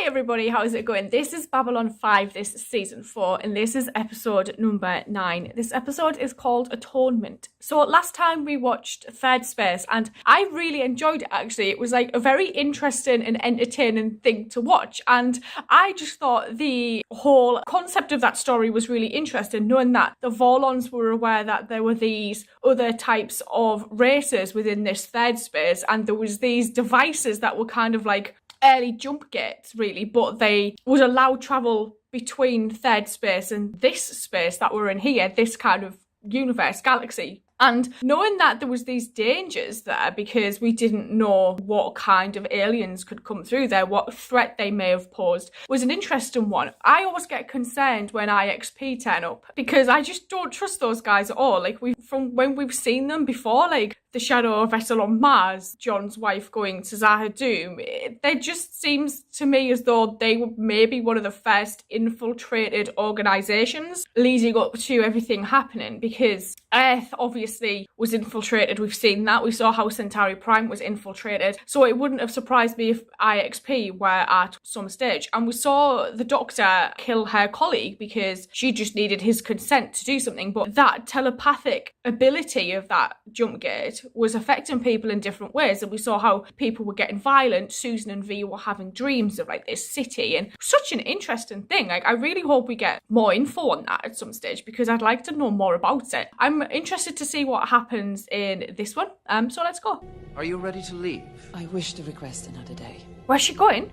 Hi everybody, how's it going? This is Babylon 5, this is season 4, and this is episode number 9. This episode is called Atonement. So last time we watched Third Space, and I really enjoyed it actually. It was like a very interesting and entertaining thing to watch, and I just thought the whole concept of that story was really interesting, knowing that the Vorlons were aware that there were these other types of races within this Third Space, and there was these devices that were kind of like early jump gates really, but they would allow travel between Third Space and this space that we're in here, this kind of universe, galaxy. And knowing that there was these dangers there because we didn't know what kind of aliens could come through there, what threat they may have posed, was an interesting one. I always get concerned when IXP turn up because I just don't trust those guys at all. Like from when we've seen them before, like the Shadow vessel on Mars, John's wife going to Zahadum, it just seems to me as though they were maybe one of the first infiltrated organisations leading up to everything happening, because Earth obviously was infiltrated. We've seen that. We saw how Centauri Prime was infiltrated. So it wouldn't have surprised me if IXP were at some stage. And we saw the Doctor kill her colleague because she just needed his consent to do something. But that telepathic ability of that jump gate was affecting people in different ways. And we saw how people were getting violent. Susan and V were having dreams of like this city. And such an interesting thing. Like, I really hope we get more info on that at some stage because I'd like to know more about it. I'm interested to see what happens in this one. So let's go. Are you ready to leave? I wish to request another day. Where's she going?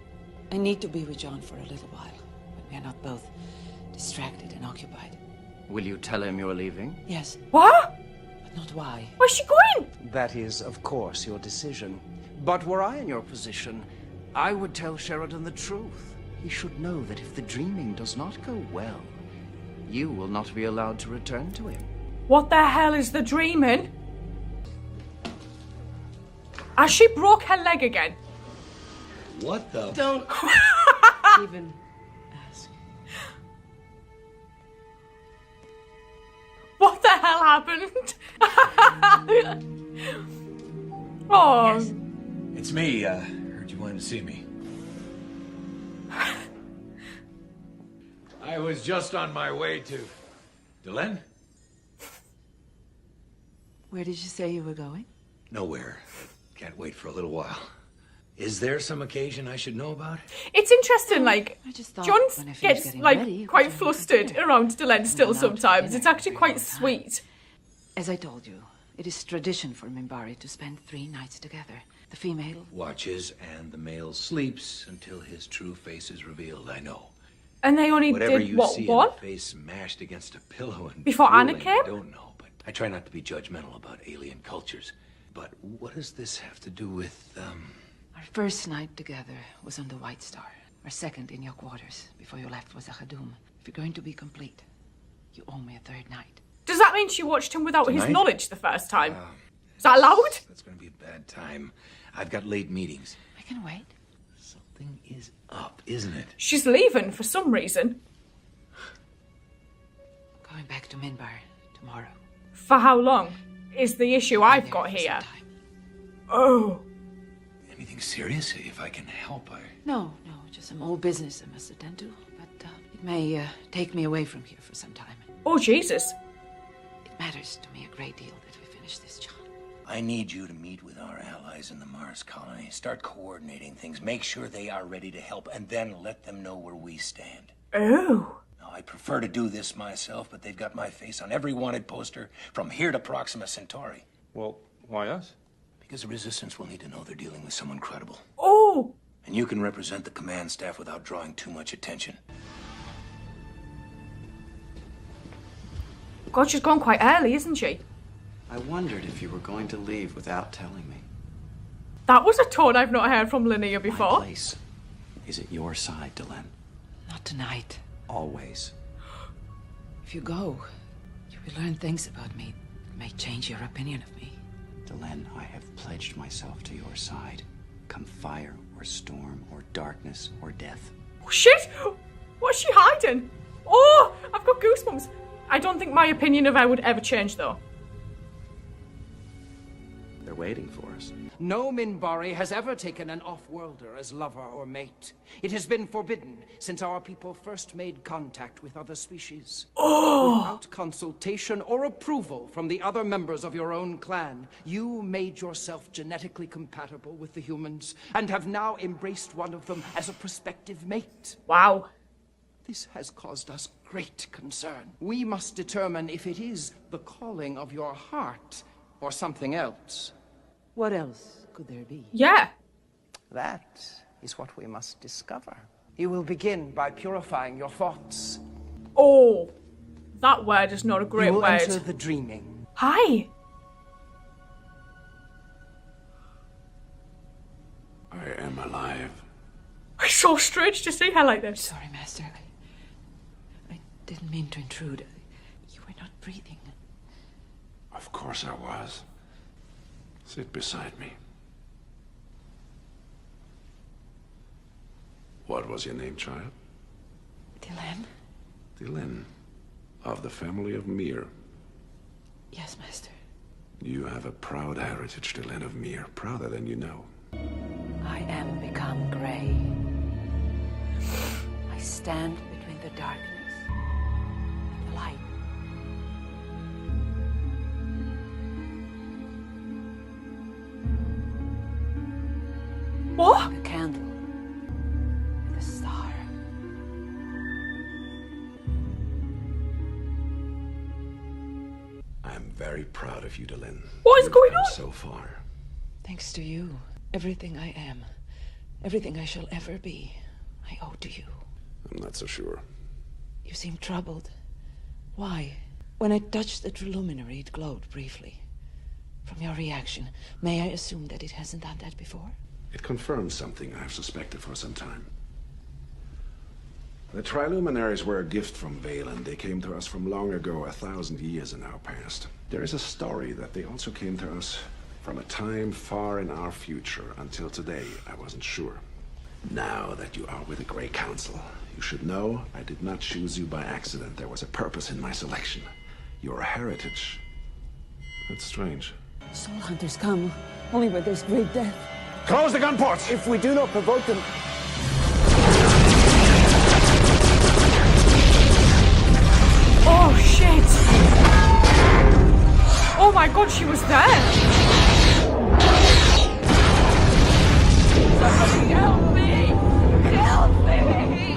I need to be with John for a little while, when we are not both distracted and occupied. Will you tell him you're leaving? Yes, What? but not why. Where's she going? That is, of course, your decision. But were I in your position, I would tell Sheridan the truth. He should know that if the dreaming does not go well, you will not be allowed to return to him. What the hell is the dreaming? Has she broke her leg again? What the? Don't even ask. What the hell happened? Oh. Yes. It's me. Heard you wanted to see me. I was just on my way to... Delenn? Where did you say you were going? Nowhere. Can't wait for a little while. Is there some occasion I should know about? It's interesting, like, I just thought John when I finished gets, getting like, ready, quite we could flustered dinner. around Delenn still Went out to sometimes. dinner It's actually every quite time. sweet. As I told you, it is tradition for Minbari to spend 3 nights together. The female... Watches and the male sleeps until his true face is revealed, I know. And they only Whatever did, you what, see one? in the face smashed against a pillow and Before Anna drooling, came? I don't know, but I try not to be judgmental about alien cultures. But what does this have to do with, Our first night together was on the White Star. Our second in your quarters before you left was Zahadum. If you're going to be complete, you owe me a 3rd night. Does that mean she watched him without his Tonight? knowledge the first time? Is that allowed? That's gonna be a bad time. I've got late meetings. I can wait. Something is up, isn't it? She's leaving for some reason. I'm going back to Minbar tomorrow. For how long is the issue I've There got for here? some time. Oh. Anything serious? If I can help, I... No, just some old business I must attend to. But it may take me away from here for some time. Oh, Jesus. It matters to me a great deal that we finish this job. I need you to meet with our allies in the Mars colony. Start coordinating things. Make sure they are ready to help, and then let them know where we stand. Oh. Now, I'd prefer to do this myself, but they've got my face on every wanted poster from here to Proxima Centauri. Well, why us? Because the Resistance will need to know they're dealing with someone credible. Oh. And you can represent the command staff without drawing too much attention. God, she's gone quite early, isn't she? I wondered if you were going to leave without telling me. That was a tone I've not heard from Linnea My before. place is at your side, Delenn. Not tonight. Always. If you go, you will learn things about me that may change your opinion of me. Delenn, I have pledged myself to your side. Come fire or storm or darkness or death. Oh, shit! What's she hiding? Oh, I've got goosebumps. I don't think my opinion of her would ever change, though. They're waiting for us. No Minbari has ever taken an off-worlder as lover or mate. It has been forbidden since our people first made contact with other species. Without consultation or approval from the other members of your own clan, you made yourself genetically compatible with the humans and have now embraced one of them as a prospective mate. Wow. This has caused us great concern. We must determine if it is the calling of your heart or something else. What else could there be? Yeah. That is what we must discover. You will begin by purifying your thoughts. Oh, that word is not a great You will word. enter the dreaming. Hi. I am alive. It's so strange to see her like this. Sorry, Master. I didn't mean to intrude. You were not breathing. Of course I was. Sit beside me. What was your name, child? Dylan? Dylan, of the family of Mir. Yes, Master. You have a proud heritage, Dylan of Mir, prouder than you know. I am become grey. I stand between the darkness and the light. What? The candle and the star. I'm very proud of you, Dylan. What is You've going come on? so far. Thanks to you, everything I am, everything I shall ever be, I owe to you. I'm not so sure. You seem troubled. Why? When I touched the true luminary, it glowed briefly. From your reaction, may I assume that it hasn't done that before? It confirms something I've suspected for some time. The Triluminaries were a gift from Valen. They came to us from long ago, 1,000 years in our past. There is a story that they also came to us from a time far in our future. Until today, I wasn't sure. Now that you are with the Grey Council, you should know I did not choose you by accident. There was a purpose in my selection. Your heritage. That's strange. Soul hunters come only where there's great death. Close the gun ports! If we do not provoke them, Oh, shit. Oh my god, she was there. Somebody help me! Help me!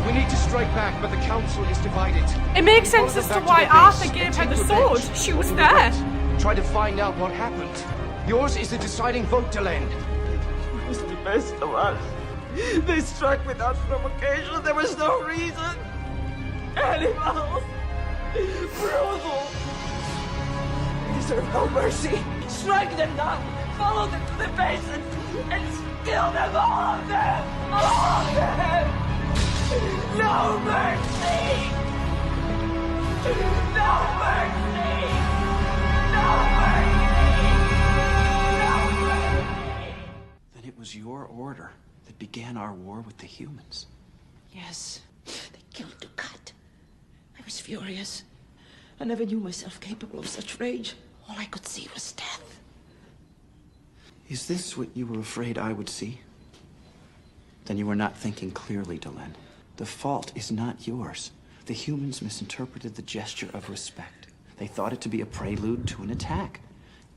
We need to strike back, but the council is divided. It makes sense as to why Arthur gave her the sword. She was there. Try to find out what happened. Yours is the deciding vote to land. it was the best of us. They struck without provocation. There was no reason. Animals. Brutal. They deserve no mercy. Strike them now. Follow them to the basin and kill them, all of them. All of them. No mercy. No mercy. No mercy. No mercy. Then it was your order that began our war with the humans. Yes, they killed to cut. I was furious. I never knew myself capable of such rage. All I could see was death. Is this what you were afraid I would see? Then you were not thinking clearly, Dylan. The fault is not yours. The humans misinterpreted the gesture of respect. They thought it to be a prelude to an attack.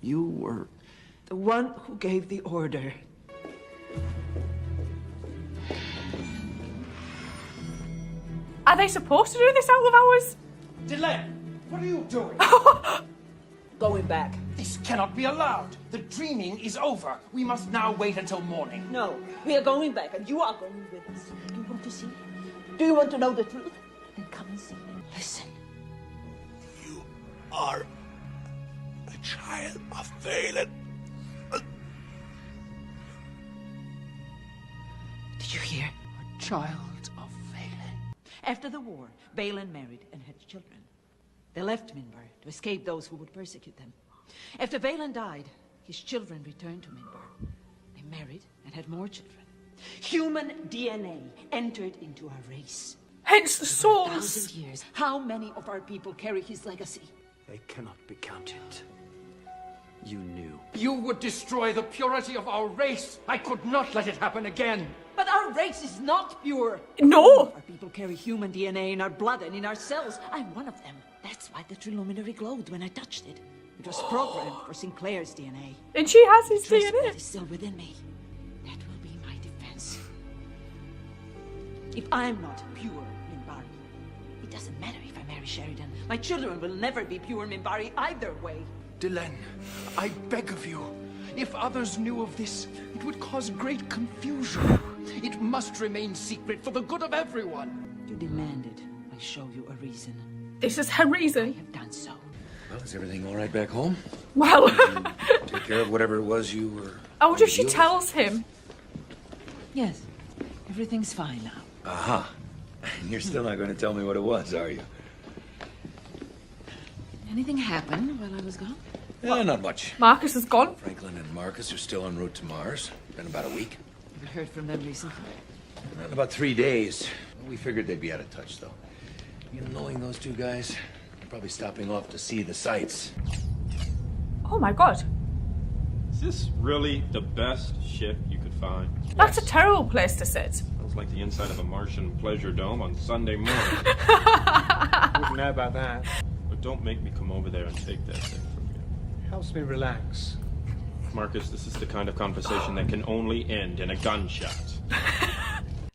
You were... The one who gave the order. Are they supposed to do this out of hours? Dylan, what are you doing? Going back. This cannot be allowed. The dreaming is over. We must now wait until morning. No, we are going back, and you are going with us. Do you want to see? Do you want to know the truth? Then come and see. Listen. You are a child of Valen. Did you hear? A child of Valen. After the war, Balin married and had children. They left Minbar to escape those who would persecute them. After Balin died, his children returned to Minbar. They married and had more children. Human DNA entered into our race. Hence the souls. 1,000 years. How many of our people carry his legacy? They cannot be counted. You knew. You would destroy the purity of our race. I could not let it happen again. But our race is not pure. No. Our people carry human DNA in our blood and in our cells. I'm one of them. That's why the Triluminary glowed when I touched it. It was programmed for Sinclair's DNA. And she has his Trace blood DNA. is still within me. That will be my defense. If I'm not pure Minbari, it doesn't matter if I marry Sheridan. My children will never be pure Minbari either way. Delenn, I beg of you. If others knew of this, it would cause great confusion. It must remain secret for the good of everyone. You demand it. I show you a reason. This is her I reason. have done so. Well, is everything all right back home? Well, Take care of whatever it was you were... I wonder if she tells him. Yes, everything's fine now. Aha. You're still not going to tell me what it was, are you? Anything happen while I was gone? Not much. Marcus is gone. Franklin and Marcus are still en route to Mars. Been about a week. Have you heard from them recently? Not in about 3 days. We figured they'd be out of touch, though. You know, knowing those two guys, they're probably stopping off to see the sights. Oh my god. Is this really the best ship you could find? That's a terrible place to sit. Sounds like the inside of a Martian pleasure dome on Sunday morning. Wouldn't know about that. But don't make me come over there and take that thing from you. Helps me relax. Marcus, this is the kind of conversation that can only end in a gunshot.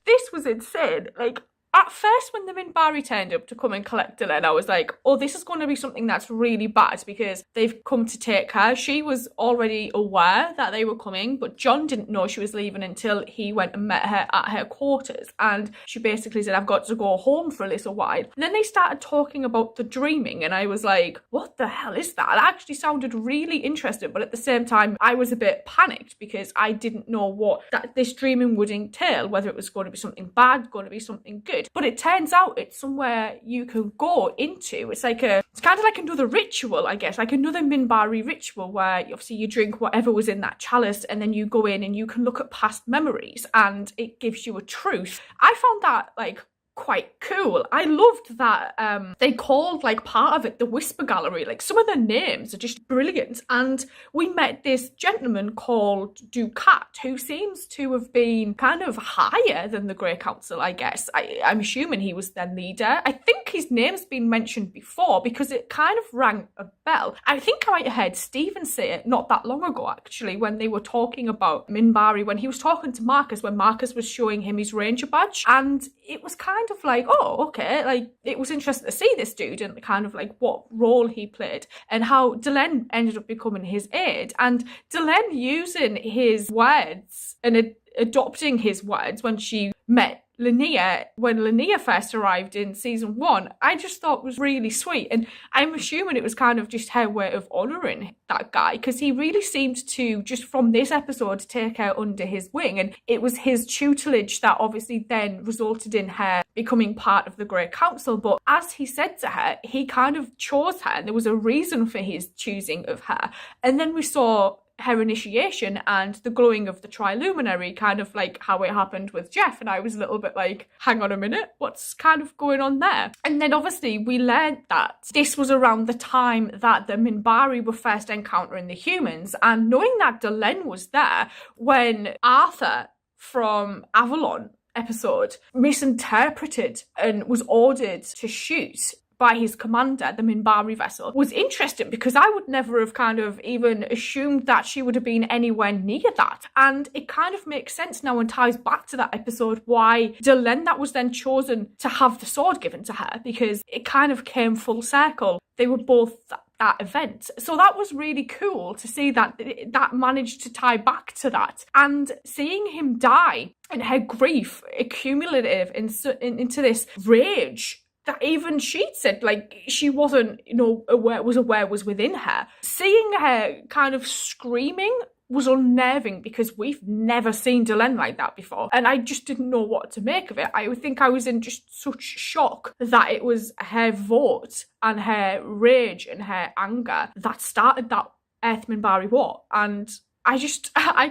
This was insane. Like, at first when the Minbari turned up to come and collect Dylan, I was like, oh, this is going to be something that's really bad because they've come to take her. She was already aware that they were coming, but John didn't know she was leaving until he went and met her at her quarters. And she basically said, I've got to go home for a little while. And then they started talking about the dreaming, and I was like, what the hell is that? It actually sounded really interesting, but at the same time, I was a bit panicked because I didn't know what this dreaming would entail, whether it was going to be something bad, going to be something good. But it turns out it's somewhere you can go into. It's kind of like another ritual, I guess, like another Minbari ritual where obviously you drink whatever was in that chalice and then you go in and you can look at past memories and it gives you a truth. I found that like quite cool. I loved that they called like part of it the Whisper Gallery. Like some of the names are just brilliant. And we met this gentleman called Ducat who seems to have been kind of higher than the Grey Council, I guess. I'm assuming he was their leader. I think his name's been mentioned before because it kind of rang a bell. I think I might have heard Stephen say it not that long ago actually when they were talking about Minbari, when he was talking to Marcus, when Marcus was showing him his ranger badge, and it was kind of like, oh, okay, like it was interesting to see this dude and kind of like what role he played and how Delenn ended up becoming his aide, and Delenn using his words and adopting his words when she met Linnea, when Linnea first arrived in season 1, I just thought was really sweet. And I'm assuming it was kind of just her way of honouring that guy because he really seemed to, just from this episode, take her under his wing. And it was his tutelage that obviously then resulted in her becoming part of the Grey Council. But as he said to her, he kind of chose her and there was a reason for his choosing of her. And then we saw her initiation and the glowing of the Triluminary, kind of like how it happened with Jeff, and I was a little bit like, hang on a minute, what's kind of going on there? And then obviously we learned that this was around the time that the Minbari were first encountering the humans, and knowing that Delenn was there when Arthur from Avalon episode misinterpreted and was ordered to shoot by his commander, the Minbari vessel, was interesting because I would never have kind of even assumed that she would have been anywhere near that. And it kind of makes sense now and ties back to that episode why Delenn that was then chosen to have the sword given to her, because it kind of came full circle. They were both that event. So that was really cool to see that managed to tie back to that. And seeing him die and her grief accumulative into this rage that even she'd said, like, she wasn't, aware was within her. Seeing her kind of screaming was unnerving because we've never seen Delenn like that before. And I just didn't know what to make of it. I think I was in just such shock that it was her vote and her rage and her anger that started that Earth Minbari war. And I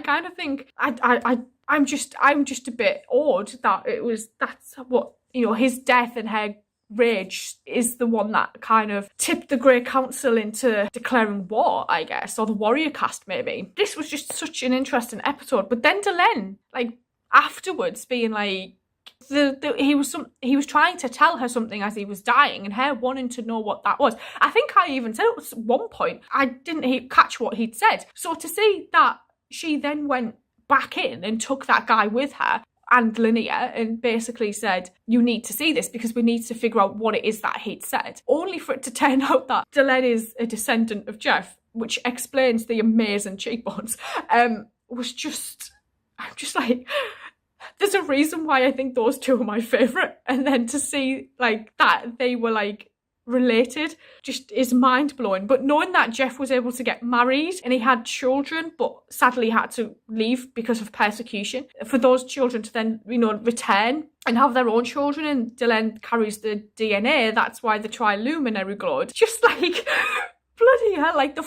kind of think I'm just a bit awed that that's what you know, his death and her rage is the one that kind of tipped the Grey Council into declaring war, I guess, or the warrior caste maybe. This was just such an interesting episode. But then Delenn, like, afterwards being like, he was trying to tell her something as he was dying, and her wanting to know what that was. I think I even said at one point I didn't catch what he'd said. So to see that she then went back in and took that guy with her and Linnea and basically said, you need to see this because we need to figure out what it is that he'd said, only for it to turn out that Delenn is a descendant of Jeff, which explains the amazing cheekbones, was just, I'm just like, there's a reason why I think those two are my favourite. And then to see like that they were like related just is mind-blowing. But knowing that Jeff was able to get married and he had children but sadly had to leave because of persecution, for those children to then, you know, return and have their own children, and Delenn carries the DNA, that's why the triluminary glowed. Just like bloody hell, like the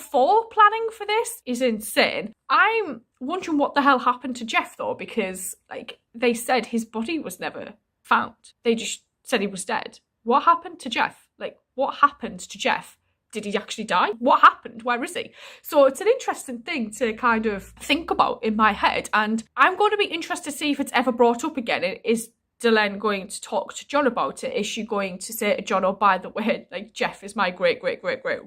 planning for this is insane. I'm wondering what the hell happened to Jeff though, because like they said his body was never found. They just said he was dead. What happened to Jeff? Like, what happened to Jeff? Did he actually die? What happened? Where is he? So it's an interesting thing to kind of think about in my head, and I'm going to be interested to see if it's ever brought up again. Is Delenn going to talk to John about it? Is she going to say to John, oh, by the way, like, Jeff is my great,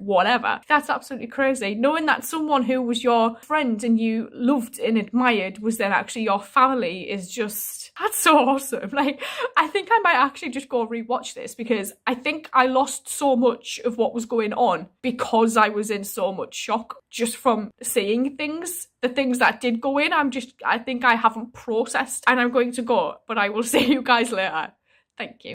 whatever? That's absolutely crazy. Knowing that someone who was your friend and you loved and admired was then actually your family is just, that's so awesome. Like, I think I might actually just go rewatch this, because I think I lost so much of what was going on because I was in so much shock just from seeing things. The things that did go in, I think I haven't processed, and I'm going to go, but I will see you guys later. Thank you.